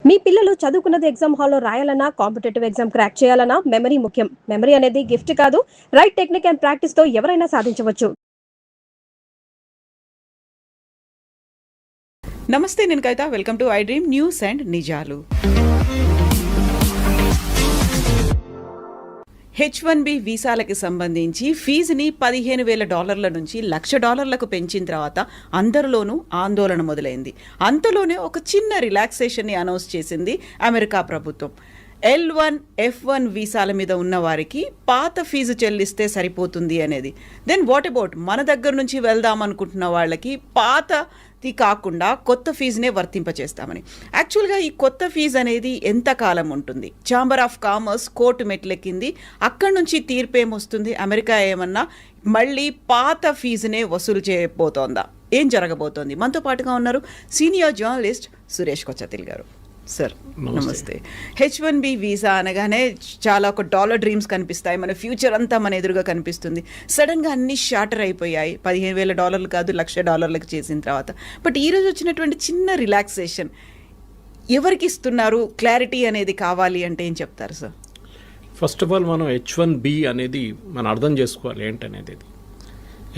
మీ పిల్లలు చదువుకున్నది ఎగ్జామ్ హాల్లో రాయాలన్నా, కాంపిటేటివ్ ఎగ్జామ్ క్రాక్ చేయాలన్నా మెమరీ ముఖ్యం. మెమరీ అనేది గిఫ్ట్ కాదు, రైట్ టెక్నిక్ అండ్ ప్రాక్టీస్ తో ఎవరైనా సాధించవచ్చు. నమస్తే, నేను Kavitha. Welcome to I dream news and నిజాలు. H1B వీసాలకి సంబంధించి ఫీజుని $15,000 నుంచి $1,00,000 పెంచిన తర్వాత అందరిలోనూ ఆందోళన మొదలైంది. అంతలోనే ఒక చిన్న రిలాక్సేషన్ని అనౌన్స్ చేసింది అమెరికా ప్రభుత్వం. L1, F1 వీసాల మీద ఉన్న వారికి పాత ఫీజు చెల్లిస్తే సరిపోతుంది అనేది. దెన్ వాట్ అబౌట్ మన దగ్గర నుంచి వెళ్దాం అనుకుంటున్న వాళ్ళకి పాతది కాకుండా కొత్త ఫీజునే వర్తింపచేస్తామని. యాక్చువల్గా ఈ కొత్త ఫీజు అనేది ఎంతకాలం ఉంటుంది? ఛాంబర్ ఆఫ్ కామర్స్ కోర్టు మెట్లెక్కింది. అక్కడి నుంచి తీర్పు ఏమొస్తుంది? అమెరికా ఏమన్నా మళ్ళీ పాత ఫీజునే వసూలు చేయబోతోందా? ఏం జరగబోతోంది? మనతో పాటుగా ఉన్నారు సీనియర్ జర్నలిస్ట్ సురేష్ కొచ్చతిల్ గారు. సార్ నమస్తే. H1B వీసా అనగానే చాలా ఒక డాలర్ డ్రీమ్స్ కనిపిస్తాయి, మన ఫ్యూచర్ అంతా మన ఎదురుగా కనిపిస్తుంది. సడన్గా అన్ని షార్టర్ అయిపోయాయి. $15,000 కాదు, $1,00,000 చేసిన తర్వాత. బట్ ఈరోజు వచ్చినటువంటి చిన్న రిలాక్సేషన్ ఎవరికి ఇస్తున్నారు? క్లారిటీ అనేది కావాలి అంటే ఏం చెప్తారు సార్? ఫస్ట్ ఆఫ్ ఆల్ మనం H1B అనేది మనం అర్థం చేసుకోవాలి ఏంటనేది.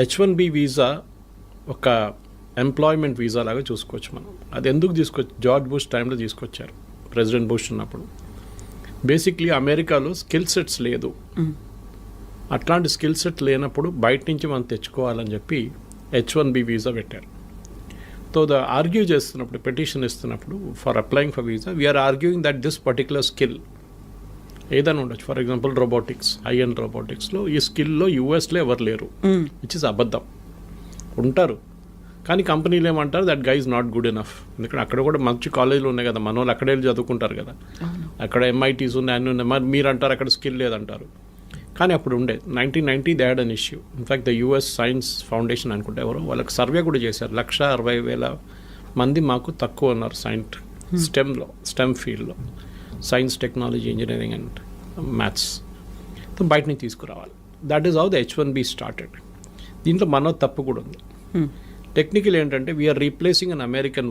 H1B వీసా ఒక ఎంప్లాయ్మెంట్ వీసా లాగా చూసుకోవచ్చు మనం. అది ఎందుకు తీసుకోవచ్చు? జార్జ్ బుష్ టైంలో తీసుకొచ్చారు, ప్రెసిడెంట్ బుష్ ఉన్నప్పుడు. బేసిక్లీ అమెరికాలో స్కిల్ సెట్స్ లేదు. అట్లాంటి స్కిల్ సెట్ లేనప్పుడు బయట నుంచి మనం తెచ్చుకోవాలని చెప్పి H1B వీసా పెట్టారు. సో ఆర్గ్యూ చేస్తున్నప్పుడు, పెటిషన్ ఇస్తున్నప్పుడు for applying for visa, we're arguing that this particular skill ఏదైనా ఉండొచ్చు. For example robotics, AI and రోబోటిక్స్లో ఈ స్కిల్లో యూఎస్లో ఎవరు లేరు, విచ్ ఇస్ అబద్ధం. ఉంటారు కానీ కంపెనీలు ఏమంటారు, that guy is not good enough. ఎందుకంటే అక్కడ కూడా మంచి కాలేజీలు ఉన్నాయి కదా, మన వాళ్ళు అక్కడే చదువుకుంటారు కదా, అక్కడ MITs ఉన్నాయి, అన్నీ ఉన్నాయి. మరి మీరు అంటారు అక్కడ స్కిల్ లేదంటారు. కానీ అప్పుడు ఉండే 1990 they had an issue. In fact the US science foundation అనుకుంటే ఎవరో వాళ్ళకి సర్వే కూడా చేశారు. 160,000 మంది మాకు తక్కువ ఉన్నారు స్టెమ్ ఫీల్డ్లో, science, technology, engineering and maths. బయట నుంచి తీసుకురావాలి. That is how the H1B started. దీంట్లో మన తప్పు కూడా ఉంది. టెక్నికల్ ఏంటంటే వీఆర్ రీప్లేసింగ్ అన్ అమెరికన్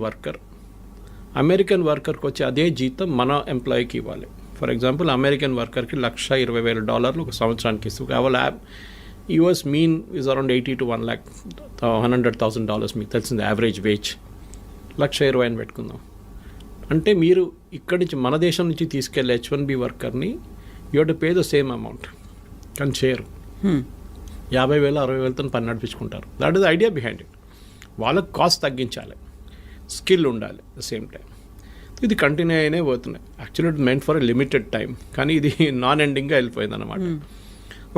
వర్కర్కి వచ్చే అదే జీతం మన ఎంప్లాయీకి ఇవ్వాలి. ఫర్ ఎగ్జాంపుల్ అమెరికన్ వర్కర్కి $120,000 ఒక సంవత్సరానికి ఇస్తుంది. కేవలం US mean is around $80,000 to $100,000 మీకు తెలిసింది యావరేజ్ వేజ్. 120,000 అని పెట్టుకుందాం. అంటే మీరు ఇక్కడి నుంచి మన దేశం నుంచి తీసుకెళ్ళే H1B వర్కర్ని you to pay the same amount, కానీ చేయరు. 50,000, 60,000తో పని నడిపించుకుంటారు. That is the idea behind it. వాళ్ళకి కాస్ట్ తగ్గించాలి, స్కిల్ ఉండాలి ద సేమ్ టైం. ఇది కంటిన్యూ అయినే పోతున్నాయి. Actually it meant for a limited time, కానీ ఇది నాన్ ఎండింగ్గా వెళ్ళిపోయింది అనమాట.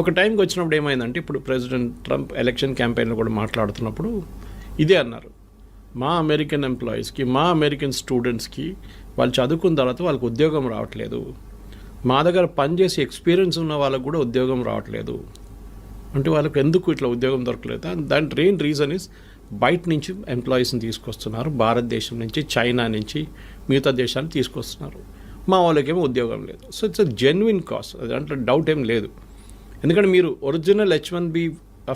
ఒక టైంకి వచ్చినప్పుడు ఏమైందంటే, ఇప్పుడు ప్రెసిడెంట్ ట్రంప్ ఎలక్షన్ క్యాంపెయిన్లో కూడా మాట్లాడుతున్నప్పుడు ఇదే అన్నారు, మా అమెరికన్ ఎంప్లాయీస్కి, మా అమెరికన్ స్టూడెంట్స్కి వాళ్ళు చదువుకున్న తర్వాత వాళ్ళకి ఉద్యోగం రావట్లేదు, మా దగ్గర పనిచేసి ఎక్స్పీరియన్స్ ఉన్న వాళ్ళకు కూడా ఉద్యోగం రావట్లేదు. అంటే వాళ్ళకి ఎందుకు ఇట్లా ఉద్యోగం దొరకలేదు? దాని మెయిన్ రీజన్ ఇస్ బయట నుంచి ఎంప్లాయీస్ని తీసుకొస్తున్నారు, భారతదేశం నుంచి, చైనా నుంచి, మిగతా దేశాన్ని తీసుకొస్తున్నారు. మా వాళ్ళకేమో ఉద్యోగం లేదు. So it's a genuine cost, దాంట్లో డౌట్ ఏం లేదు. ఎందుకంటే మీరు ఒరిజినల్ H1B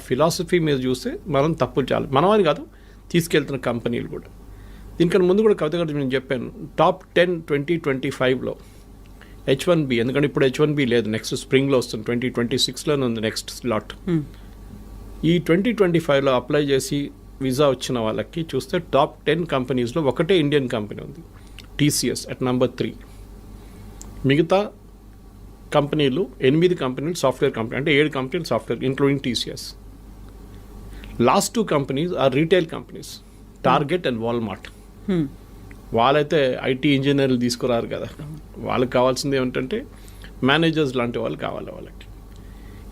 ఫిలాసఫీ మీద చూస్తే మనం తప్పులు చాలు, మనమని కాదు తీసుకెళ్తున్న కంపెనీలు కూడా. దీనికన్నా ముందు కూడా కవిత గారు నేను చెప్పాను, టాప్ 10 2025లో H1B, ఎందుకంటే ఇప్పుడు H1B లేదు, నెక్స్ట్ స్ప్రింగ్లో వస్తుంది, 2026లోనే ఉంది నెక్స్ట్ స్లాట్. ఈ 2025లో అప్లై చేసి వీసా వచ్చిన వాళ్ళకి చూస్తే టాప్ 10 కంపెనీస్లో ఒకటే ఇండియన్ కంపెనీ ఉంది, TCS అట్ నెంబర్ 3. మిగతా కంపెనీలు 8 కంపెనీలు సాఫ్ట్వేర్ కంపెనీ, అంటే 7 కంపెనీలు software including TCS. Last 2 companies are retail companies, Target and Walmart. వాళ్ళైతే IT ఇంజనీర్లు తీసుకురారు కదా, వాళ్ళకి కావాల్సింది ఏమిటంటే మేనేజర్స్ లాంటి వాళ్ళు కావాలి వాళ్ళకి.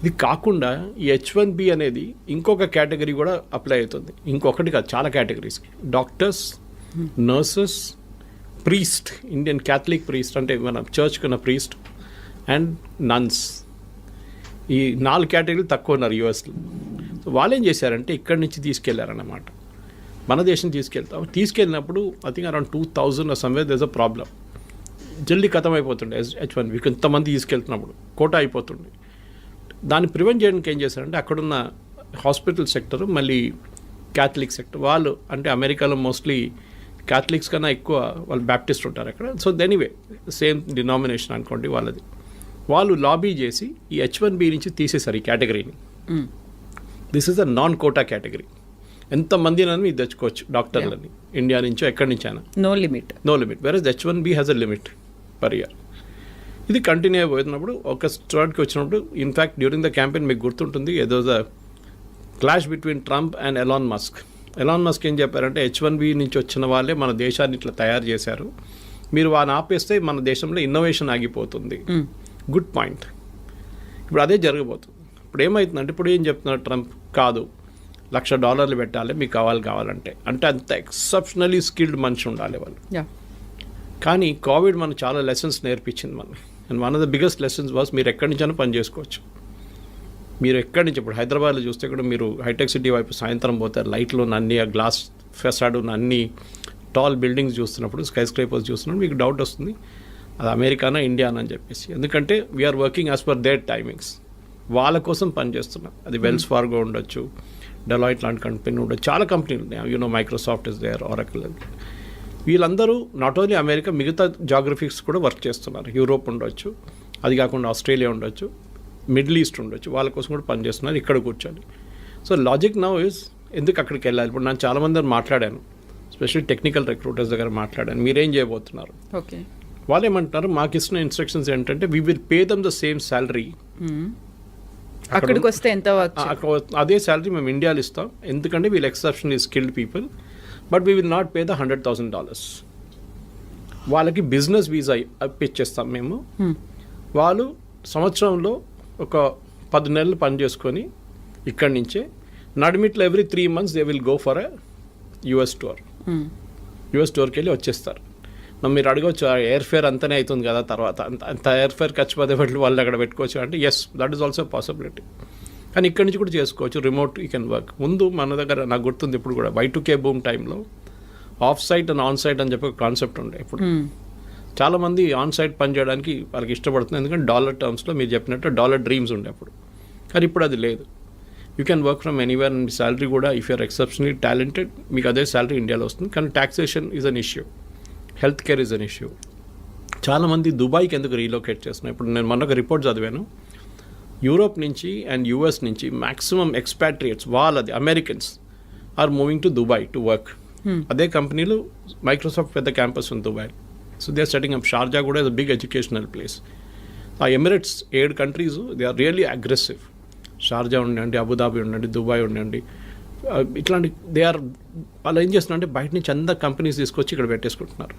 ఇది కాకుండా ఈ H1B అనేది ఇంకొక కేటగిరీ కూడా అప్లై అవుతుంది. ఇంకొకటి కాదు, చాలా కేటగిరీస్కి. Doctors, nurses, priest, Indian Catholic priest అంటే మన చర్చ్కి ఉన్న ప్రీస్ట్, అండ్ నన్స్. ఈ 4 కేటగిరీలు తక్కువ ఉన్నారు USలో. సో వాళ్ళు ఏం చేశారంటే ఇక్కడి నుంచి తీసుకెళ్లారన్నమాట, మన దేశం తీసుకెళ్ళినప్పుడు I think around 2,000 somewhere there is a problem. జల్దీ ఖతం అయిపోతుండే H1B, ఇంతమంది తీసుకెళ్తున్నప్పుడు కోటా అయిపోతుండే. దాన్ని ప్రివెంట్ చేయడానికి ఏం చేశారంటే అక్కడున్న హాస్పిటల్ సెక్టర్, మళ్ళీ క్యాథలిక్ సెక్టర్ వాళ్ళు, అంటే అమెరికాలో మోస్ట్లీ క్యాథలిక్స్ కన్నా ఎక్కువ వాళ్ళు బ్యాప్టిస్ట్ ఉంటారు అక్కడ. సో ఎనీవే సేమ్ డినామినేషన్ అనుకోండి వాళ్ళది. వాళ్ళు లాబీ చేసి ఈ H1B నుంచి తీసేశారు ఈ కేటగిరీని. This is a non quota category. ఎంతమందినని మీరు తెచ్చుకోవచ్చు డాక్టర్లని, ఇండియా నుంచో ఎక్కడి నుంచి అయినా, no limit. Versus H1B has a limit per year. ఇది కంటిన్యూ అయిపోతున్నప్పుడు ఒక స్టార్ట్కి వచ్చినప్పుడు, ఇన్ఫ్యాక్ట్ డ్యూరింగ్ ద క్యాంపెయిన్ మీకు గుర్తుంటుంది, ఏదో the clash between Trump and Elon Musk ఏం చెప్పారంటే H1B నుంచి వచ్చిన వాళ్ళే మన దేశాన్ని ఇట్లా తయారు చేశారు, మీరు వాడిని ఆపేస్తే మన దేశంలో ఇన్నోవేషన్ ఆగిపోతుంది. Good point. ఇప్పుడు అదే జరగబోతుంది. ఇప్పుడు ఏమవుతుందంటే, ఇప్పుడు ఏం చెప్తున్నారు ట్రంప్, కాదు $1,00,000 పెట్టాలి మీకు కావాలంటే, అంటే అంత ఎక్సెప్షనలీ స్కిల్డ్ మనిషి ఉండాలి వాళ్ళు. కానీ కోవిడ్ మనకు చాలా లెసన్స్ నేర్పించింది మనకి. And one of the biggest lessons was మీరు ఎక్కడి నుంచైనా పని చేసుకోవచ్చు. మీరు ఎక్కడి నుంచి, ఇప్పుడు హైదరాబాద్లో చూస్తే కూడా మీరు హైటెక్ సిటీ వైపు సాయంత్రం పోతారు, లైట్లు ఉన్న అన్ని, ఆ గ్లాస్ ఫెసాడ్ ఉన్న అన్ని టాల్ బిల్డింగ్స్ చూస్తున్నప్పుడు, స్కై స్క్రేపర్స్ చూస్తున్నప్పుడు మీకు డౌట్ వస్తుంది అది అమెరికానా ఇండియానా అని చెప్పేసి. ఎందుకంటే we're working as per their timings. వాళ్ళ కోసం పనిచేస్తున్నాం. అది వెల్స్ ఫార్గో ఉండొచ్చు, డెలాయిట్ లాంటి కంపెనీ ఉండొచ్చు, చాలా కంపెనీలు ఉన్నాయి, మైక్రోసాఫ్ట్ ఇస్ దేర్, ఆరకిల్. వీళ్ళందరూ నాట్ ఓన్లీ అమెరికా, మిగతా జాగ్రఫీస్ కూడా వర్క్ చేస్తున్నారు. యూరోప్ ఉండొచ్చు, అది కాకుండా ఆస్ట్రేలియా ఉండొచ్చు, మిడిల్ ఈస్ట్ ఉండొచ్చు, వాళ్ళ కోసం కూడా పనిచేస్తున్నారు ఇక్కడ కూర్చొని. సో లాజిక్ నౌ ఇస్, ఎందుకు అక్కడికి వెళ్ళాలి? ఇప్పుడు నేను చాలామంది మాట్లాడాను, ఎస్పెషల్లీ టెక్నికల్ రిక్రూటర్స్ దగ్గర మాట్లాడాను, మీరేం చేయబోతున్నారు? ఓకే, వాళ్ళు ఏమంటున్నారు, మాకు ఇస్తున్న ఇన్స్ట్రక్షన్స్ ఏంటంటే we will pay them the same salary, అక్కడికి వస్తే ఎంత అదే శాలరీ మేము ఇండియాలో ఇస్తాం, ఎందుకంటే వీళ్ళు exceptionally skilled people, but we will not pay the $100,000. వాళ్ళకి బిజినెస్ వీసా ఇప్పించేస్తాం మేము. వాళ్ళు సంవత్సరంలో ఒక 10 నెలలు పని చేసుకొని ఇక్కడి నుంచే నడిమిట్లో every 3 months they will go for a US tour. US టూర్కి వెళ్ళి వచ్చేస్తారు. మీరు అడగవచ్చు, ఎయిర్ ఫేర్ అంతనే అవుతుంది కదా, తర్వాత అంత ఎయిర్ ఫేర్ ఖర్చు పదే వాళ్ళు అక్కడ పెట్టుకోవచ్చు అంటే, yes that is also possibility. కానీ ఇక్కడి నుంచి కూడా చేసుకోవచ్చు, రిమోట్ యూ కెన్ వర్క్. ముందు మన దగ్గర నాకు గుర్తుంది ఇప్పుడు కూడా Y2K బూమ్ టైంలో off site and on site అని చెప్పి ఒక కాన్సెప్ట్ ఉండే. ఇప్పుడు చాలామంది ఆన్ సైట్ పని చేయడానికి వాళ్ళకి ఇష్టపడుతుంది, ఎందుకంటే డాలర్ టర్మ్స్లో మీరు చెప్పినట్టు డాలర్ డ్రీమ్స్ ఉండే అప్పుడు. కానీ ఇప్పుడు అది లేదు. You can work from anywhere. And salary కూడా ఇఫ్ యూఆర్ ఎక్సెప్షనలీ టాలెంటెడ్ మీకు అదే శాలరీ ఇండియాలో వస్తుంది. కానీ taxation is an issue, health care is an issue. చాలామంది దుబాయ్కి ఎందుకు రీలొకేట్ చేస్తున్నారు? ఇప్పుడు నేను మొన్న ఒక రిపోర్ట్ చదివాను, యూరోప్ నుంచి అండ్ US నుంచి మ్యాక్సిమం ఎక్స్పాట్రియేట్స్ వాళ్ళది Americans are moving to Dubai to work. అదే కంపెనీలు మైక్రోసాఫ్ట్ పెద్ద క్యాంపస్ ఉంది Dubai. So they are setting up. Sharjah కూడా is a big educational place. ఆ Emirates 7 countries they are really aggressive. Sharjah ఉండండి, Abu Dhabi ఉండండి, Dubai ఉండండి, ఇట్లాంటి దే ఆర్, వాళ్ళు ఏం చేస్తున్నారంటే బయట నుంచి అందరు కంపెనీస్ తీసుకొచ్చి ఇక్కడ పెట్టేసుకుంటున్నారు.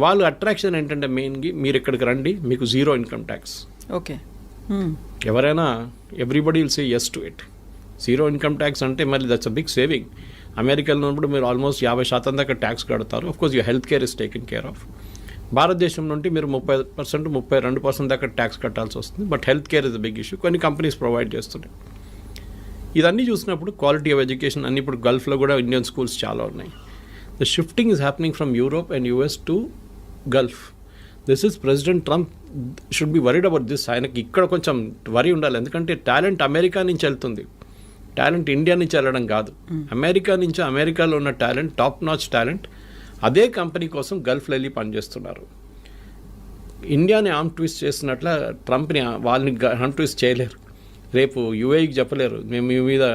వాళ్ళు అట్రాక్షన్ ఏంటంటే మెయిన్గా మీరు ఇక్కడికి రండి, మీకు 0 ఇన్కమ్ ట్యాక్స్. ఓకే, ఎవరైనా everybody will say yes to it. 0 income tax అంటే మళ్ళీ దట్స్ అ బిగ్ సేవింగ్. అమెరికాలో ఉన్నప్పుడు మీరు ఆల్మోస్ట్ 50% దాకా ట్యాక్స్ కడతారు. Of course your health care is taken care of. భారతదేశం నుండి మీరు 30%, 32% దాకా ట్యాక్స్ కట్టాల్సి వస్తుంది. But health care is a big issue. కొన్ని కంపెనీస్ ప్రొవైడ్ చేస్తున్నాయి. ఇదన్నీ చూసినప్పుడు క్వాలిటీ ఆఫ్ ఎడ్యుకేషన్ అన్ని, ఇప్పుడు గల్ఫ్లో కూడా ఇండియన్ స్కూల్స్ చాలా ఉన్నాయి. The shifting is happening from Europe and US to Gulf. This is president Trump should be worried about this. ఆయనకి ఇక్కడ కొంచెం వరీ ఉండాలి, ఎందుకంటే టాలెంట్ అమెరికా నుంచి వెళ్తుంది, టాలెంట్ ఇండియా నుంచి వెళ్ళడం కాదు. అమెరికా నుంచి, అమెరికాలో ఉన్న టాలెంట్, టాప్ నాచ్ టాలెంట్ అదే కంపెనీ కోసం గల్ఫ్లో వెళ్ళి పనిచేస్తున్నారు. ఇండియాని ఆర్మ్ ట్విస్ట్ చేసినట్ల ట్రంప్ని వాళ్ళని ఆర్మ్ ట్విస్ట్ చేయలేరు. రేపు UAEకి చెప్పలేరు, మేము మీ మీద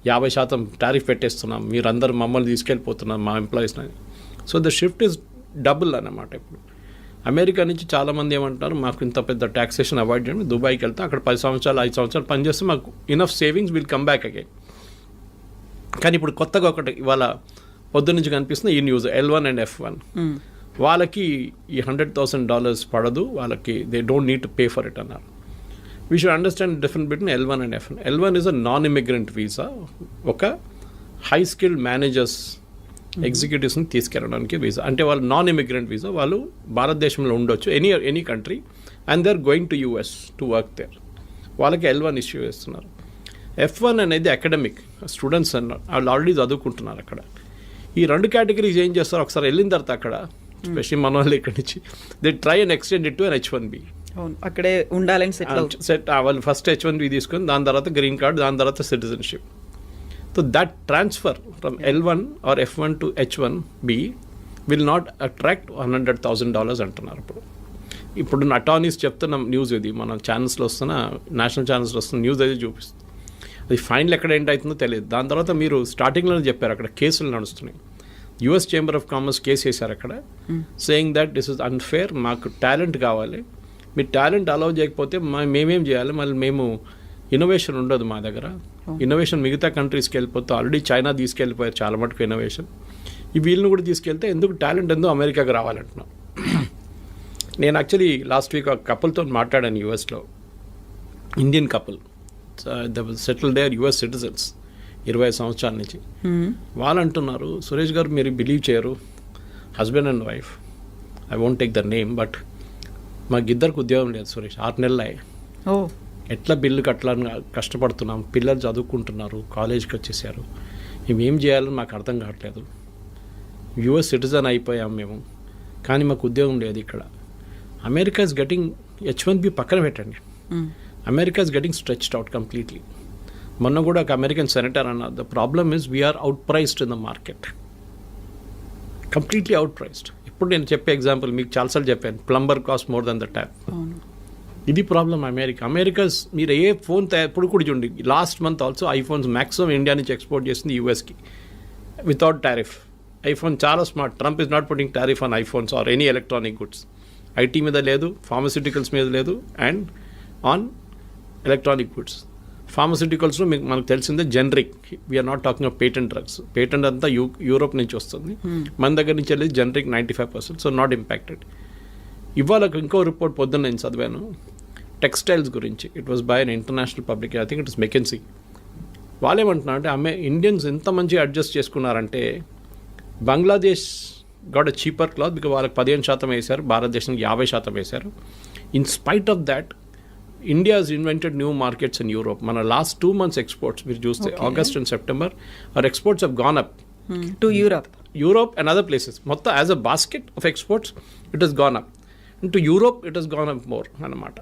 50% టారిఫ్ పెట్టేస్తున్నాం, మీరందరూ మమ్మల్ని తీసుకెళ్ళిపోతున్నాం మా ఎంప్లాయీస్ని. So the shift is double అన్నమాట. ఇప్పుడు అమెరికా నుంచి చాలామంది ఏమంటారు, మాకు ఇంత పెద్ద ట్యాక్సేషన్ అవాయిడ్ చేయండి, దుబాయ్కి వెళ్తాం, అక్కడ 10 సంవత్సరాలు 5 సంవత్సరాలు పనిచేస్తే మాకు enough savings will come back again. కానీ ఇప్పుడు కొత్తగా ఒకటి ఇవాళ పొద్దు నుంచి కనిపిస్తుంది ఈ న్యూస్, L1 అండ్ F1. వాళ్ళకి ఈ $100,000 పడదు, వాళ్ళకి they don't need to pay for it అన్నారు. We should understand difference between L1 and F1. L1 is a non immigrant visa, ఒక హై స్కిల్డ్ మేనేజర్స్ ఎగ్జిక్యూటివ్స్ని తీసుకెళ్ళడానికి వీసా. అంటే వాళ్ళు నాన్ ఇమిగ్రెంట్ వీసా, వాళ్ళు భారతదేశంలో ఉండొచ్చు, any country, and they are going to US to work there. వాళ్ళకి L1 ఇష్యూ చేస్తున్నారు. F1 అనేది అకాడమిక్ స్టూడెంట్స్ అన్నారు, వాళ్ళు ఆల్రెడీ చదువుకుంటున్నారు అక్కడ. ఈ 2 కేటగిరీస్ ఏం చేస్తారు, ఒకసారి వెళ్ళిన తర్వాత అక్కడ, స్పెషల్లీ మన వాళ్ళు ఇక్కడి నుంచి they try and extend it to an H1B. అక్కడే ఉండాలని సెట్ వాళ్ళు ఫస్ట్ H1B తీసుకొని దాని తర్వాత గ్రీన్ కార్డ్, దాని తర్వాత citizenship. So that transfer from L1 or F1 to H1B will not attract $100,000 అంటున్నారు. ఇప్పుడు అటార్నీస్ చెప్తున్న న్యూస్ ఇది, మన ఛానల్స్లో వస్తున్న, నేషనల్ ఛానల్స్లో వస్తున్న న్యూస్ అది చూపిస్తుంది. అది ఫైనల్ ఎక్కడ ఏంటవుతుందో తెలియదు. దాని తర్వాత మీరు స్టార్టింగ్లోనే చెప్పారు అక్కడ కేసులు నడుస్తున్నాయి. US chamber of commerce case వేశారు అక్కడ, saying that this is unfair, మాకు టాలెంట్ కావాలి, మీరు టాలెంట్ అలౌ చేయకపోతే మేమేం చేయాలి, మళ్ళీ మేము ఇన్నోవేషన్ ఉండదు మా దగ్గర, ఇన్నోవేషన్ మిగతా కంట్రీస్కి వెళ్ళిపోతే ఆల్రెడీ చైనా తీసుకెళ్ళిపోయారు చాలా మటుకు ఇన్నోవేషన్, ఈ వీళ్ళని కూడా తీసుకెళ్తే ఎందుకు టాలెంట్ ఎందుకు అమెరికాకి రావాలంటున్నాం. నేను యాక్చువల్లీ లాస్ట్ వీక్ ఒక కపుల్తో మాట్లాడాను యూఎస్లో, Indian couple, settle there US citizens 20 సంవత్సరాల నుంచి. వాళ్ళు అంటున్నారు, సురేష్ గారు మీరు బిలీవ్ చేయరు, husband and wife, I won't take the name, but మాకు ఇద్దరికి ఉద్యోగం లేదు సురేష్, 6 నెలలు అయ్యాయి, ఎట్లా బిల్లు కట్టాలని కష్టపడుతున్నాం, పిల్లలు చదువుకుంటున్నారు, కాలేజ్కి వచ్చేసారు, మేమేం చేయాలని మాకు అర్థం కావట్లేదు, యుఎస్ సిటిజన్ అయిపోయాం మేము, కానీ మాకు ఉద్యోగం లేదు ఇక్కడ. అమెరికా ఇస్ గెటింగ్ H1B పక్కన పెట్టండి, America is getting stretched out completely. మొన్న కూడా ఒక అమెరికన్ సెనేటర్ అన్నారు, the problem is we're out priced in the market, completely out priced. ఇప్పుడు నేను చెప్పే ఎగ్జాంపుల్ మీకు చాలాసార్లు చెప్పాను, plumber cost more than the tap. ఇది ప్రాబ్లం అమెరికాస్. మీరు ఏ ఫోన్ ఇప్పుడు కూడా చూడండి, last month also iPhones maximum India నుంచి ఎక్స్పోర్ట్ చేసింది యూఎస్కి వితౌట్ టారిఫ్. ఐఫోన్ చాలా smart, Trump is not putting tariff on iPhones or any electronic goods. IT మీద లేదు, ఫార్మస్యూటికల్స్ మీద లేదు, అండ్ ఆన్ ఎలక్ట్రానిక్ గుడ్స్. ఫార్మస్యూటికల్స్లో మీకు మనకు తెలిసిందే generic, we're not talking of patent drugs, patent అంతా యూరోప్ నుంచి వస్తుంది, మన దగ్గర నుంచి వెళ్ళి జనరిక్ 95%, సో నాట్ ఇంపాక్టెడ్. ఇవాళ ఇంకో రిపోర్ట్ పొద్దున్న నేను చదివాను టెక్స్టైల్స్ గురించి, it was by an international public, I think it is McKenzie. వాళ్ళు ఏమంటున్నారు అంటే ఇండియన్స్ ఎంత మంచిగా అడ్జస్ట్ చేసుకున్నారంటే, Bangladesh got a cheaper cloth because వాళ్ళకి 15% వేశారు, భారతదేశానికి 50% వేశారు. In spite of that India has invented new markets in Europe. మన లాస్ట్ 2 months ఎక్స్పోర్ట్స్ మీరు చూస్తే August and September our exports have gone up to Europe and other places. మొత్తం as a basket of exports it has gone up. And to Europe it has gone up more అన్నమాట.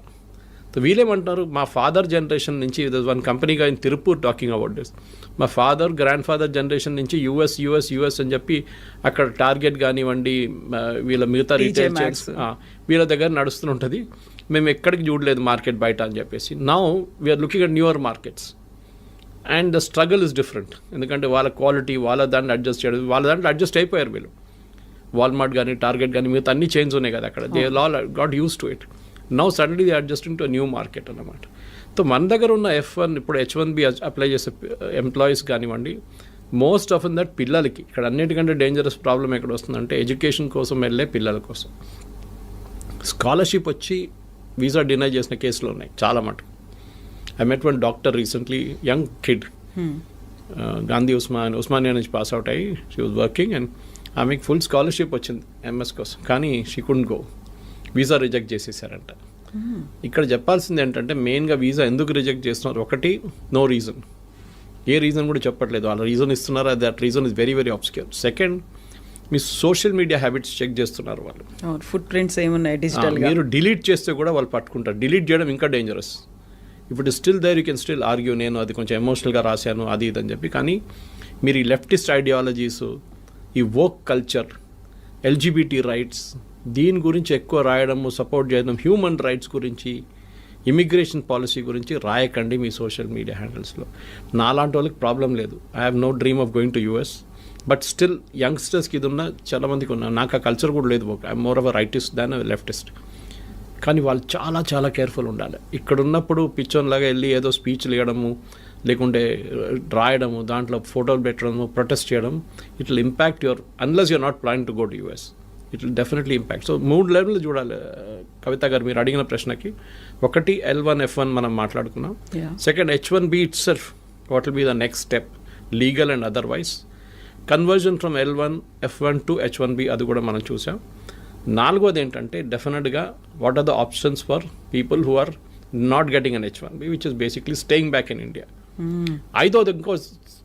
So వీళ్ళేమంటారు, మా father generation నుంచి, there one కంపెనీగా in Tirupur talking about this, మా father grand father generation నుంచి US అని చెప్పి అక్కడ టార్గెట్ కానివ్వండి, వీళ్ళ మిగతా రీటైల్ చైన్స్ వీళ్ళ దగ్గర నడుస్తుంటుంది, మేము ఎక్కడికి చూడలేదు మార్కెట్ బయట అని చెప్పేసి. Now we're looking at newer markets and the struggle is different. ఎందుకంటే వాళ్ళ క్వాలిటీ, వాళ్ళ దాన్ని అడ్జస్ట్ చేయడం, వాళ్ళ దాంట్లో అడ్జస్ట్ అయిపోయారు వీళ్ళు. వాల్మార్ట్ కానీ టార్గెట్ కానీ మిగతా అన్ని చైన్స్ ఉన్నాయి కదా అక్కడ, they all got use to it. Now suddenly they adjusting to new market అన్నమాట. సో మన దగ్గర ఉన్న F1 ఇప్పుడు H1B అప్లై చేసే ఎంప్లాయీస్ కానివ్వండి, మోస్ట్ ఆఫ్ దట్ పిల్లలకి, ఇక్కడ అన్నిటికంటే డేంజరస్ ప్రాబ్లం ఎక్కడ వస్తుందంటే ఎడ్యుకేషన్ కోసం వెళ్ళే పిల్లల కోసం స్కాలర్షిప్ వచ్చి వీసా డినై చేసిన కేసులు ఉన్నాయి చాలా మటుకు. I met one doctor recently, young kid, Gandhi Osmania నుంచి పాస్ అవుట్ అయ్యి షీ వాజ్ వర్కింగ్ అండ్ ఆమెకి ఫుల్ స్కాలర్షిప్ వచ్చింది ఎంఎస్ కోసం, కానీ she couldn't go, visa reject చేసేసారంట. ఇక్కడ చెప్పాల్సింది ఏంటంటే మెయిన్గా వీసా ఎందుకు రిజెక్ట్ చేస్తున్నారు, ఒకటి నో రీజన్, ఏ రీజన్ కూడా చెప్పట్లేదు, వాళ్ళ రీజన్ ఇస్తున్నారు, that reason is very very obscure. Second, మీ సోషల్ మీడియా హ్యాబిట్స్ చెక్ చేస్తున్నారు వాళ్ళు, ఫుట్ ప్రింట్స్ ఏమున్నాయి డిజిటల్, మీరు డిలీట్ చేస్తే కూడా వాళ్ళు పట్టుకుంటారు. డిలీట్ చేయడం ఇంకా డేంజరస్. ఇప్పుడు still there you can still argue, నేను అది కొంచెం ఎమోషనల్గా రాశాను అది ఇది అని చెప్పి, కానీ మీరు ఈ లెఫ్టిస్ట్ ఐడియాలజీస్, ఈ వోక్ కల్చర్, ఎల్జిబిటీ రైట్స్, దీని గురించి ఎక్కువ రాయడము, సపోర్ట్ చేయడం, హ్యూమన్ రైట్స్ గురించి, ఇమిగ్రేషన్ పాలసీ గురించి రాయకండి మీ సోషల్ మీడియా హ్యాండిల్స్లో. నాలాంటి వాళ్ళకి ప్రాబ్లం లేదు, I have no dream of going to US, but still యంగ్స్టర్స్కి ఇది ఉన్న చాలా మందికి ఉన్నా, నాకు ఆ కల్చర్ కూడా లేదు, I'm more of a rightist than leftist. కానీ వాళ్ళు చాలా చాలా కేర్ఫుల్ ఉండాలి. ఇక్కడ ఉన్నప్పుడు పిచ్చోన్లాగా వెళ్ళి ఏదో స్పీచ్లు ఇవ్వడము, లేకుంటే రాయడము, దాంట్లో ఫోటోలు పెట్టడము, ప్రొటెస్ట్ చేయడం, it will impact your, unless you're not planning to go to US, it will definitely impact. So 3 లెవెల్లు చూడాలి కవిత గారు మీరు అడిగిన ప్రశ్నకి. ఒకటి L1 F1 మనం మాట్లాడుకున్నాం. Second H1B itself, what will be the next step legal and otherwise. Conversion from L1 F1 to H1B అది కూడా మనం చూసాం. 4వది ఏంటంటే డెఫినెట్గా what are the options for people who are not getting an H1B which is basically staying back in India. 5వది ఇంకో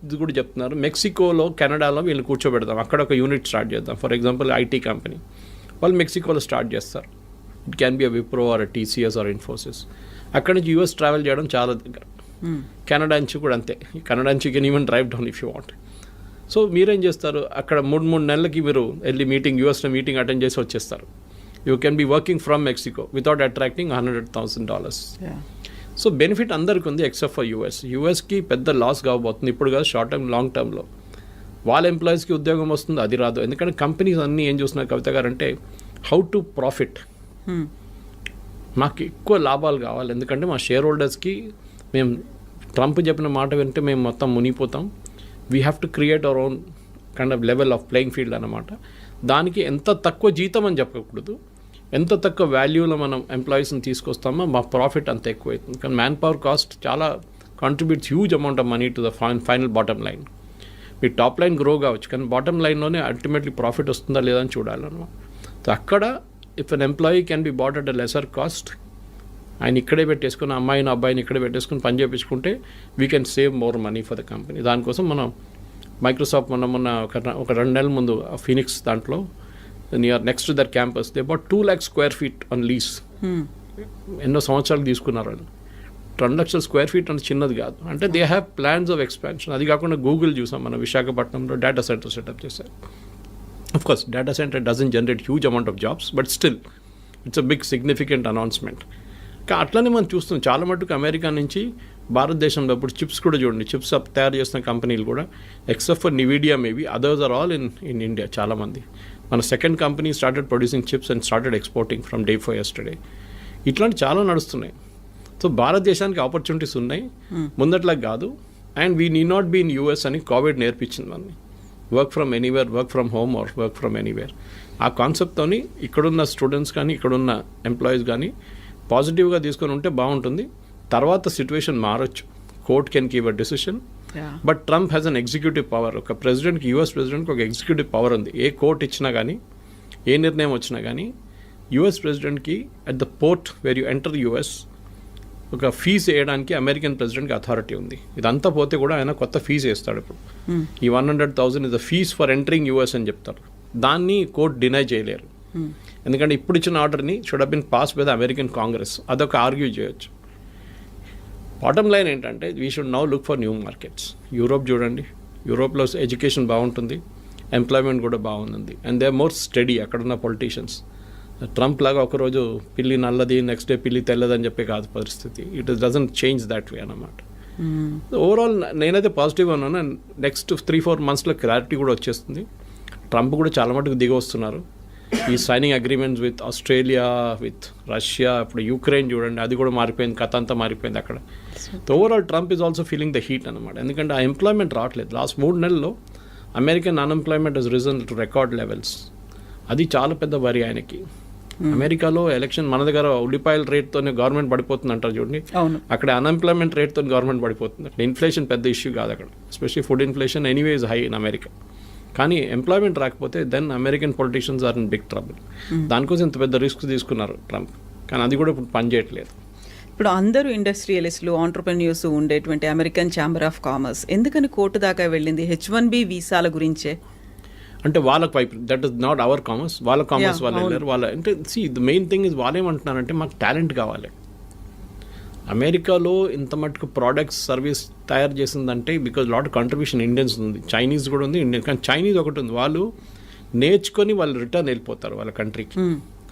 ఇది కూడా చెప్తున్నారు, మెక్సికోలో, కెనడాలో వీళ్ళు కూర్చోబెడదాం, అక్కడ ఒక యూనిట్ స్టార్ట్ చేద్దాం. ఫర్ ఎగ్జాంపుల్ ఐటీ కంపెనీ వాళ్ళు మెక్సికోలో స్టార్ట్ చేస్తారు, it can be a Wipro or TCS or Infosys. అక్కడి నుంచి యూఎస్ ట్రావెల్ చేయడం చాలా దగ్గర. కెనడా నుంచి కూడా అంతే, కెనడా నుంచి can even drive down if you want. So మీరేం చేస్తారు, అక్కడ 3 నెలలకి మీరు వెళ్ళి యూఎస్లో మీటింగ్ అటెండ్ చేసి వచ్చేస్తారు. You can be working from Mexico without attracting $100,000. So benefit అందరికీ ఉంది ఎక్సెప్ట్ ఫర్ యూఎస్కి పెద్ద లాస్ కాబోతుంది ఇప్పుడు కాదు, షార్ట్ టర్మ్ లాంగ్ టర్మ్లో. వాళ్ళ ఎంప్లాయీస్కి ఉద్యోగం వస్తుంది, అది రాదు. ఎందుకంటే కంపెనీస్ అన్నీ ఏం చూస్తున్నారు కవిత గారు అంటే హౌ టు ప్రాఫిట్. మాకు ఎక్కువ లాభాలు కావాలి, ఎందుకంటే మా షేర్ హోల్డర్స్కి మేము ట్రంప్ చెప్పిన మాట వింటే మేము మొత్తం మునిగిపోతాం. We have to create our own kind of level of playing field అన్నమాట. దానికి ఎంత తక్కువ జీతం అని చెప్పకూడదు, ఎంత తక్కువ వాల్యూలో మనం ఎంప్లాయీస్ని తీసుకొస్తామో మా ప్రాఫిట్ అంత ఎక్కువ అవుతుంది. కానీ మ్యాన్ పవర్ కాస్ట్ చాలా contributes huge amount of money to the final bottom line. మీ టాప్ లైన్ గ్రో కావచ్చు, కానీ బాటమ్ లైన్లోనే అల్టిమేట్లీ ప్రాఫిట్ వస్తుందా లేదా అని చూడాలన్నమాట. సో అక్కడ if an employee can be bought at a lesser cost, ఆయన ఇక్కడే పెట్టేసుకుని అబ్బాయిని ఇక్కడే పెట్టేసుకుని పని చేయించుకుంటే we can save more money for the company. దానికోసం మనం మైక్రోసాఫ్ట్ మొన్న ఒక 2 నెలల ముందు ఫీనిక్స్ దాంట్లో near next to their campus they about 2 lakh square feet on lease. ఎన్నో సంవత్సరాలు తీసుకున్నారు వాళ్ళు. 2 లక్షల స్క్వేర్ ఫీట్ అంటే చిన్నది కాదు. అంటే they have plans of expansion. అది కాకుండా గూగుల్ చూసాం మనం విశాఖపట్నంలో డేటా సెంటర్ సెటప్ చేశారు. Of course, data center doesn't generate huge amount of jobs, but still, it's a big significant announcement. అట్లనే మనం చూస్తున్నాం చాలా మటుకు అమెరికా నుంచి భారతదేశంలో ఇప్పుడు చిప్స్ కూడా చూడండి, చిప్స్ తయారు చేస్తున్న కంపెనీలు కూడా except for Nvidia maybe others are all in India. చాలామంది మన second company started producing chips and started exporting from day for yesterday. ఇట్లాంటి చాలా నడుస్తున్నాయి. సో భారతదేశానికి ఆపర్చునిటీస్ ఉన్నాయి, ముందట్లా కాదు. And we need not be in US అని కోవిడ్ నేర్పించింది మనని. Work from anywhere, work from home or work from anywhere. ఆ కాన్సెప్ట్తోని ఇక్కడున్న స్టూడెంట్స్ కానీ ఇక్కడున్న ఎంప్లాయీస్ కానీ పాజిటివ్గా తీసుకొని ఉంటే బాగుంటుంది. తర్వాత సిచ్యువేషన్ మారొచ్చు, court can give a decision. But Trump has an executive power. ఒక ప్రెసిడెంట్కి, యూఎస్ ప్రెసిడెంట్కి ఒక ఎగ్జిక్యూటివ్ పవర్ ఉంది. ఏ కోర్ట్ ఇచ్చినా కానీ, ఏ నిర్ణయం వచ్చినా కానీ యూఎస్ ప్రెసిడెంట్కి at the port where you enter US ఒక ఫీజు వేయడానికి అమెరికన్ ప్రెసిడెంట్కి అథారిటీ ఉంది. ఇదంతా పోతే కూడా ఆయన కొత్త ఫీజు వేస్తాడు. ఇప్పుడు ఈ 100,000 is the fees for entering US అని చెప్తారు. దాన్ని కోర్ట్ డినై చేయలేరు, ఎందుకంటే ఇప్పుడు ఇచ్చిన ఆర్డర్ని should have been pass by the American Congress. అదొక ఆర్గ్యూ చేయొచ్చు. బాటమ్ లైన్ ఏంటంటే we should now look for new markets. Europe చూడండి, యూరోప్లో ఎడ్యుకేషన్ బాగుంటుంది, ఎంప్లాయ్మెంట్ కూడా బాగుంది, and they are more study అక్కడున్న పొలిటీషియన్స్. ట్రంప్ లాగా ఒకరోజు పిల్లి నల్లది, నెక్స్ట్ డే పిల్లి తెల్లదని చెప్పే కాదు పరిస్థితి. It doesn't change that way అన్నమాట. ఓవరాల్ నేనైతే పాజిటివ్గా ఉన్నాను. అండ్ నెక్స్ట్ 3-4 monthsలో క్లారిటీ కూడా వచ్చేస్తుంది. ట్రంప్ కూడా చాలా మటుకు దిగి వస్తున్నారు. ఈ signing agreements with Australia, with Russia, ఇప్పుడు యుక్రెయిన్ చూడండి, అది కూడా మారిపోయింది, కథ అంతా మారిపోయింది అక్కడ. So overall Trump is also feeling the heat అనమాట. ఎందుకంటే ఆ ఎంప్లాయ్మెంట్ రావట్లేదు. లాస్ట్ 3 నెలల్లో American unemployment is risen to record levels. అది చాలా పెద్ద వరి ఆయనకి. అమెరికాలో ఎలక్షన్, మన దగ్గర ఉల్లిపాయల రేట్తోనే గవర్నమెంట్ పడిపోతుంది అంటారు చూడండి, అక్కడ అన్ఎంప్లాయ్మెంట్ రేట్తో గవర్నమెంట్ పడిపోతుంది. అక్కడ ఇన్ఫ్లేషన్ పెద్ద ఇష్యూ కాదు అక్కడ, especially food inflation anyway is high in America. కానీ ఎంప్లాయ్మెంట్ రాకపోతే then American politicians are in big trouble. దానికోసం ఇంత పెద్ద రిస్క్ తీసుకున్నారు ట్రంప్, కానీ అది కూడా ఇప్పుడు పనిచేయట్లేదు. ఇప్పుడు అందరూ ఇండస్ట్రియలిస్టులు, ఆంటర్ప్రెన్యూర్స్ ఉండేటువంటి అమెరికన్ ఛాంబర్ ఆఫ్ కామర్స్ ఎందుకని కోర్టు దాకా వెళ్ళింది? H-1B వీసాల గురించే. అంటే వాళ్ళకి వైపు that is not our commerce, వాళ్ళ కామర్స్ వాళ్ళు వెళ్ళారు. వాళ్ళ అంటే ద మెయిన్ థింగ్ ఇస్ వాళ్ళు ఏమంటున్నారంటే మాకు టాలెంట్ కావాలి. అమెరికాలో ఇంత మటుకు ప్రోడక్ట్స్, సర్వీస్ తయారు చేసిందంటే బికాజ్ లాట్ కంట్రిబ్యూషన్ ఇండియన్స్ ఉంది, చైనీస్ కూడా ఉంది, ఇండియన్. కానీ చైనీస్ ఒకటి ఉంది, వాళ్ళు నేర్చుకొని వాళ్ళు రిటర్న్ వెళ్ళిపోతారు వాళ్ళ కంట్రీకి.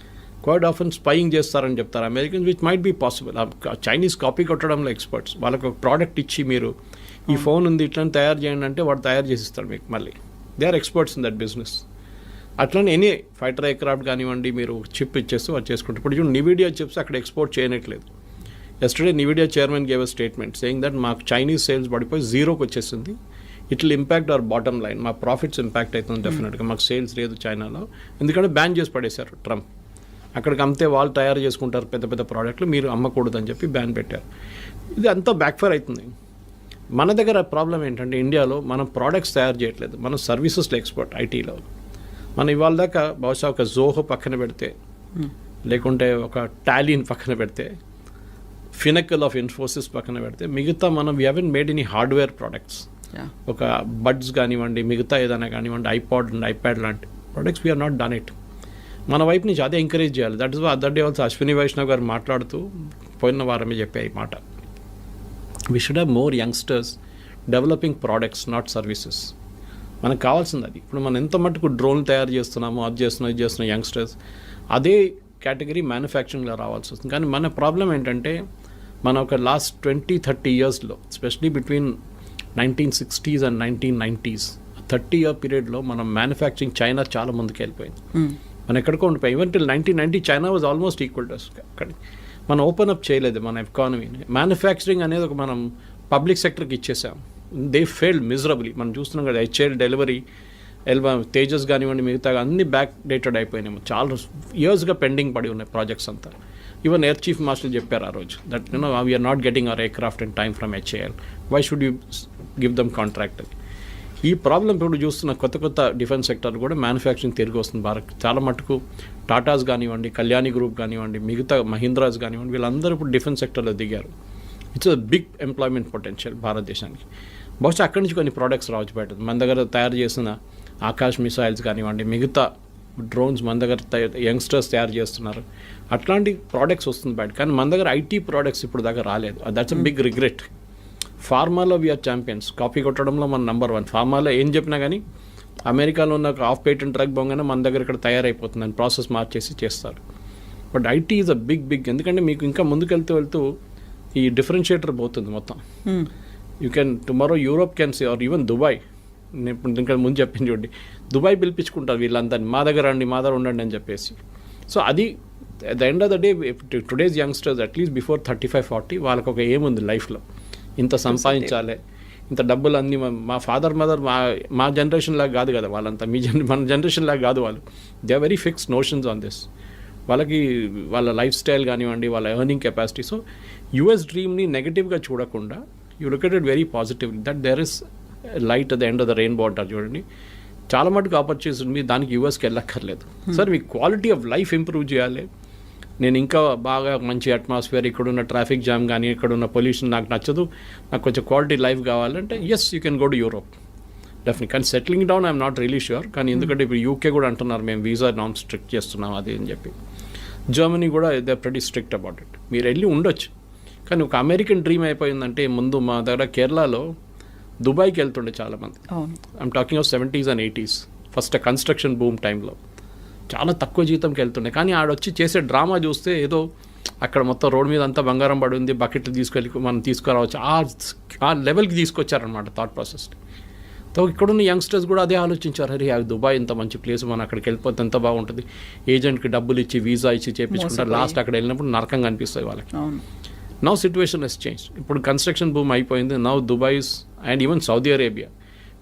క్వైట్ ఆఫెన్ స్పైయింగ్ చేస్తారని చెప్తారు Americans, which might be possible. Chinese copy కొట్టడంలో ఎక్స్పర్ట్స్. వాళ్ళకి ఒక ప్రోడక్ట్ ఇచ్చి మీరు ఈ ఫోన్ ఉంది ఇట్లా తయారు చేయండి అంటే వాడు తయారు చేసిస్తాడు మీకు. మళ్ళీ they are experts in that business. అట్లనే ఎనీ ఫైటర్ ఎయిర్క్రాఫ్ట్ కానివ్వండి, మీరు చిప్ ఇచ్చేస్తే వాళ్ళు చేసుకుంటారు. ఇప్పుడు చూడండి, నివిడియా చిప్స్ అక్కడ ఎక్స్పోర్ట్ చేయనట్లేదు. Yesterday Nvidia chairman gave a statement saying that మాకు చైనీస్ సేల్స్ పడిపోయి 0కి వచ్చేసింది. It will impact our bottom line. మా ప్రాఫిట్స్ ఇంపాక్ట్ అవుతుంది డెఫినెట్గా. మాకు సేల్స్ లేదు చైనాలో, ఎందుకంటే బ్యాన్ చేసి పడేశారు ట్రంప్. అక్కడికి అమ్మితే వాళ్ళు తయారు చేసుకుంటారు పెద్ద పెద్ద ప్రోడక్ట్లు, మీరు అమ్మకూడదని చెప్పి బ్యాన్ పెట్టారు. ఇది అంతా బ్యాక్ఫైర్ అవుతుంది. మన దగ్గర ప్రాబ్లం ఏంటంటే ఇండియాలో మనం ప్రోడక్ట్స్ తయారు చేయట్లేదు, మనం సర్వీసెస్లో ఎక్స్పర్ట్. ఐటీలో మనం ఇవాళ దాకా బహుశా ఒక జోహో పక్కన పెడితే, లేకుంటే ఒక టాలీని పక్కన పెడితే, ఫినకల్ ఆఫ్ ఇన్ఫోసిస్ పక్కన పెడితే, మిగతా మనం we haven't made any hardware products. ఒక బడ్స్ కానివ్వండి, మిగతా ఏదైనా కానివ్వండి, ఐపాడ్ అండ్ ఐప్యాడ్ లాంటి products we are not done it. మన వైపు నుంచి అదే ఎంకరేజ్ చేయాలి. That is other day also Ashwini Vaishnaw garu మాట్లాడుతూ పోయిన వారమే చెప్పే ఈ మాట. We should have more youngsters developing products, not services. మనకు కావాల్సింది అది. ఇప్పుడు మనం ఎంత మటుకు డ్రోన్ తయారు చేస్తున్నామో, అది చేస్తున్న యంగ్స్టర్స్ అదే కేటగిరీ మ్యానుఫ్యాక్చరింగ్లో రావాల్సి వస్తుంది. కానీ మన ప్రాబ్లం ఏంటంటే మన ఒక లాస్ట్ 20-30 ఇయర్స్లో, especially between 1960s and 1990s 30-year పీరియడ్లో మనం మ్యానుఫ్యాక్చరింగ్ చైనా చాలా ముందుకు వెళ్ళిపోయింది. మనం ఎక్కడికో ఉండిపోయి. Even till 1990 China was almost equal to అక్కడ. మనం ఓపెన్ అప్ చేయలేదు మన ఎకానమీని. మ్యానుఫ్యాక్చరింగ్ అనేది ఒక మనం పబ్లిక్ సెక్టర్కి ఇచ్చేసాం. They failed miserably. మనం చూస్తున్నాం కదా, HAL డెలివరీ, తేజస్ కానివ్వండి, మిగతా అన్ని బ్యాక్ డేటెడ్ అయిపోయినాయి. చాలా ఇయర్స్గా పెండింగ్ పడి ఉన్నాయి ప్రాజెక్ట్స్ అంతా. ఈవెన్ ఎయిర్ చీఫ్ మాస్టర్ చెప్పారు ఆ రోజు that we're not getting our aircraft in time from HAL. Why should you give them contract అని. ఈ ప్రాబ్లం ఇప్పుడు చూస్తున్న కొత్త డిఫెన్స్ సెక్టర్ కూడా మ్యానుఫ్యాక్చరింగ్ తిరిగి వస్తుంది భారత్. చాలా మటుకు టాటాస్ కానివ్వండి, కళ్యాణి గ్రూప్ కానివ్వండి, మిగతా మహీంద్రాస్ కానివ్వండి, వీళ్ళందరూ ఇప్పుడు డిఫెన్స్ సెక్టర్లో దిగారు. It's a big employment potential భారతదేశానికి. బహుశా అక్కడి నుంచి కొన్ని ప్రోడక్ట్స్ రావచ్చు బయట. మన దగ్గర తయారు చేసిన ఆకాశ్ మిసైల్స్ కానివ్వండి, మిగతా డ్రోన్స్ మన దగ్గర యంగ్స్టర్స్ తయారు చేస్తున్నారు. అట్లాంటి ప్రోడక్ట్స్ వస్తుంది బయట. కానీ మన దగ్గర ఐటీ ప్రోడక్ట్స్ ఇప్పుడు దాకా రాలేదు. That's a big regret. ఫార్మాలో వీఆర్ ఛాంపియన్స్. కాపీ కొట్టడంలో మన నెంబర్ 1. ఫార్మాలో ఏం చెప్పినా కానీ అమెరికాలో ఉన్న ఆఫ్ పేటెంట్ డ్రగ్ బొంగనే మన దగ్గర ఇక్కడ తయారైపోతుందని ప్రాసెస్ మార్చేసి చేస్తారు. But IT is a big ఎందుకంటే మీకు ఇంకా ముందుకెళ్తూ ఈ డిఫరెన్షియేటర్ పోతుంది మొత్తం. You can tomorrow Europe can see or even Dubai. నేను ఇప్పుడు ఇంకా ముందు చెప్పింది చూడండి, దుబాయ్ పిలిపించుకుంటారు వీళ్ళందరినీ, మా దగ్గర ఉండండి అని చెప్పేసి. సో అది the end of the day today's youngsters at least before 35-40 వాళ్ళకి ఒక ఏం ఉంది లైఫ్లో, ఇంత సంపాదించాలి, ఇంత డబ్బులు అన్నీ. మా ఫాదర్ మదర్ మా జనరేషన్ లాగా కాదు కదా వాళ్ళంతా, మన జనరేషన్ లాగా కాదు వాళ్ళు. They are very fixed notions on this. వాళ్ళకి వాళ్ళ లైఫ్ స్టైల్ కానివ్వండి, వాళ్ళ ఎర్నింగ్ కెపాసిటీ. సో యుఎస్ డ్రీమ్ని నెగిటివ్గా చూడకుండా you look at it very positively that there is light at the end of the rainbow అంటారు చూడండి. చాలా మటుకు ఆపర్చునిటీస్ ఉంది. దానికి యూఎస్కి వెళ్ళక్కర్లేదు. సార్ మీ క్వాలిటీ ఆఫ్ లైఫ్ ఇంప్రూవ్ చేయాలి, నేను ఇంకా బాగా మంచి అట్మాస్ఫియర్, ఇక్కడున్న ట్రాఫిక్ జామ్ కానీ ఇక్కడున్న పొల్యూషన్ నాకు నచ్చదు, నాకు కొంచెం క్వాలిటీ లైఫ్ కావాలంటే yes you can go to Europe definitely. కానీ settling down I'm not really sure. కానీ ఎందుకంటే ఇప్పుడు యూకే కూడా అంటున్నారు మేము వీసా నామ్స్ స్ట్రిక్ట్ చేస్తున్నాం అది అని చెప్పి. జర్మనీ కూడా they pretty strict about it. మీరు వెళ్ళి ఉండొచ్చు. కానీ ఒక అమెరికన్ డ్రీమ్ అయిపోయిందంటే ముందు మా దగ్గర కేరళలో దుబాయ్కి వెళ్తుండే చాలామంది. I'm talking of 70s and 80s first construction boom టైంలో చాలా తక్కువ జీతంకి వెళ్తుండే. కానీ ఆడొచ్చి చేసే డ్రామా చూస్తే ఏదో అక్కడ మొత్తం రోడ్ మీద అంతా బంగారం పడి ఉంది, బకెట్లు తీసుకెళ్ళి మనం తీసుకురావచ్చు, ఆ లెవెల్కి తీసుకొచ్చారనమాట థాట్ ప్రాసెస్ని. సో ఇక్కడున్న యంగ్స్టర్స్ కూడా అదే ఆలోచించారు, అరే దుబాయ్ ఇంత మంచి ప్లేస్, మనం అక్కడికి వెళ్ళిపోతే ఎంత బాగుంటుంది, ఏజెంట్కి డబ్బులు ఇచ్చి వీసా ఇచ్చి చేయించుకుంటారు, లాస్ట్ అక్కడ వెళ్ళినప్పుడు నరకంగా అనిపిస్తుంది వాళ్ళకి. Now situation has change. ఇప్పుడు కన్స్ట్రక్షన్ బూమ్ అయిపోయింది. Now Dubai's and even Saudi Arabia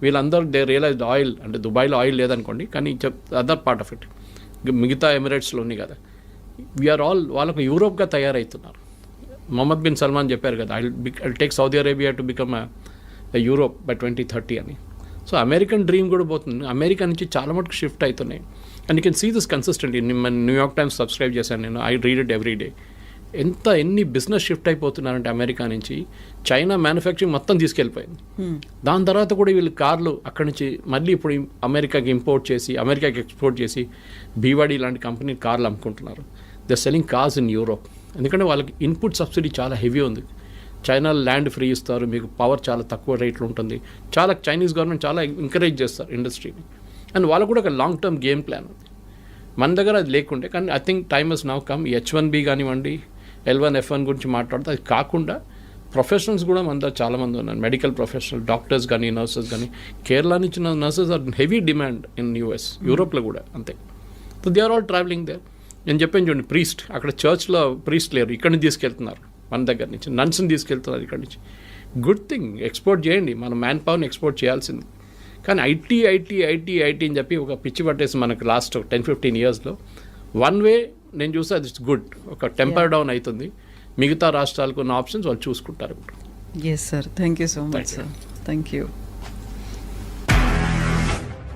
వీళ్ళందరూ దే రియలైజ్డ్ ఆయిల్ అంటే దుబాయ్లో ఆయిల్ లేదనుకోండి, కానీ అదర్ పార్ట్ ఆఫ్ ఇట్ మిగతా ఎమిరేట్స్లో ఉంది కదా, వీఆర్ ఆల్ వాళ్ళకు యూరోప్గా తయారవుతున్నారు. మొహమ్మద్ బిన్ సల్మాన్ చెప్పారు కదా, I take Saudi Arabia to become Europe by 2030 అని. సో అమెరికన్ డ్రీమ్ కూడా పోతుంది. అమెరికా నుంచి చాలా మటుకు షిఫ్ట్ అవుతున్నాయి. And you can see this consistently. New York Times subscribe చేశాను నేను, I read it every day. ఎన్ని బిజినెస్ షిఫ్ట్ అయిపోతున్నారంటే అమెరికా నుంచి చైనా మ్యానుఫ్యాక్చరింగ్ మొత్తం తీసుకెళ్ళిపోయింది. దాని తర్వాత కూడా వీళ్ళు కార్లు అక్కడి నుంచి మళ్ళీ ఇప్పుడు అమెరికాకి ఇంపోర్ట్ చేసి అమెరికాకి ఎక్స్పోర్ట్ చేసి బీవాడీ లాంటి కంపెనీ కార్లు అమ్ముకుంటున్నారు. They selling cars in Europe. ఎందుకంటే వాళ్ళకి ఇన్పుట్ సబ్సిడీ చాలా హెవీ ఉంది. చైనా ల్యాండ్ ఫ్రీ ఇస్తారు, మీకు పవర్ చాలా తక్కువ రేట్లో ఉంటుంది. చాలా చైనీస్ గవర్నమెంట్ చాలా ఎంకరేజ్ చేస్తారు ఇండస్ట్రీని. అండ్ వాళ్ళకు కూడా ఒక లాంగ్ టర్మ్ గేమ్ ప్లాన్ ఉంది. మన దగ్గర అది లేకుంటే, కానీ I think time has now come. H1B కానివ్వండి, L1, F1 గురించి మాట్లాడితే అది కాకుండా ప్రొఫెషనల్స్ కూడా మన దగ్గర చాలామంది ఉన్నారు. మెడికల్ ప్రొఫెషనల్, డాక్టర్స్ కానీ, నర్సెస్ కానీ. కేరళ నుంచి nurses are heavy demand in US, యూరోప్లో కూడా అంతే. So they are all travelling there. నేను చెప్పాను చూడండి, ప్రీస్ట్ అక్కడ చర్చ్లో ప్రీస్ట్ లేరు, ఇక్కడి నుంచి తీసుకెళ్తున్నారు మన దగ్గర నుంచి. నన్స్ని తీసుకెళ్తున్నారు ఇక్కడి నుంచి. గుడ్ థింగ్, ఎక్స్పోర్ట్ చేయండి, మన మ్యాన్ పవర్ని ఎక్స్పోర్ట్ చేయాల్సింది. కానీ ఐటీ అని చెప్పి ఒక పిచ్చి పట్టేసి మనకు లాస్ట్ 10-15 ఇయర్స్లో వన్ వే నేను చూస్తే అది గుడ్, ఒక టెంపర్ డౌన్ అవుతుంది. మిగతా రాష్ట్రాలకు ఉన్న ఆప్షన్స్ వాళ్ళు చూసుకుంటారు ఇప్పుడు. Yes sir, thank you so much sir. Thank you.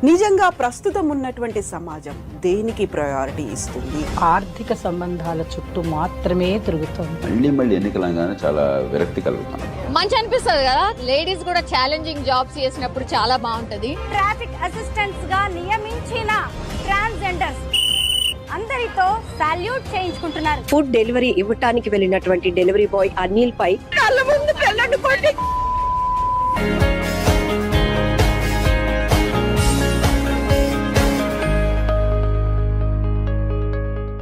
నిజంగా ప్రస్తుతం ఉన్నటువంటి సమాజం దేనికి ప్రయారిటీ ఇస్తుంది? ఆర్థిక సంబంధాల చుట్టూ మాత్రమే తిరుగుతుంది. మళ్ళీ ఎన్నికలంగానే చాలా విరక్తి కలుగుతాం. మంచి అనిపిస్తుంది కదా, లేడీస్ కూడా ఛాలెంజింగ్ జాబ్స్ చేసినప్పుడు చాలా బాగుంటది. ట్రాఫిక్ అసిస్టెంట్స్ గా నియమించిన ట్రాన్స్జెండర్స్ అందరితో సాల్యూట్ చేయించుకుంటున్నారు. ఫుడ్ డెలివరీ ఇవ్వటానికి వెళ్ళినటువంటి డెలివరీ బాయ్ అనిల్ పై కళ్ళ ముందు పెళ్ళండి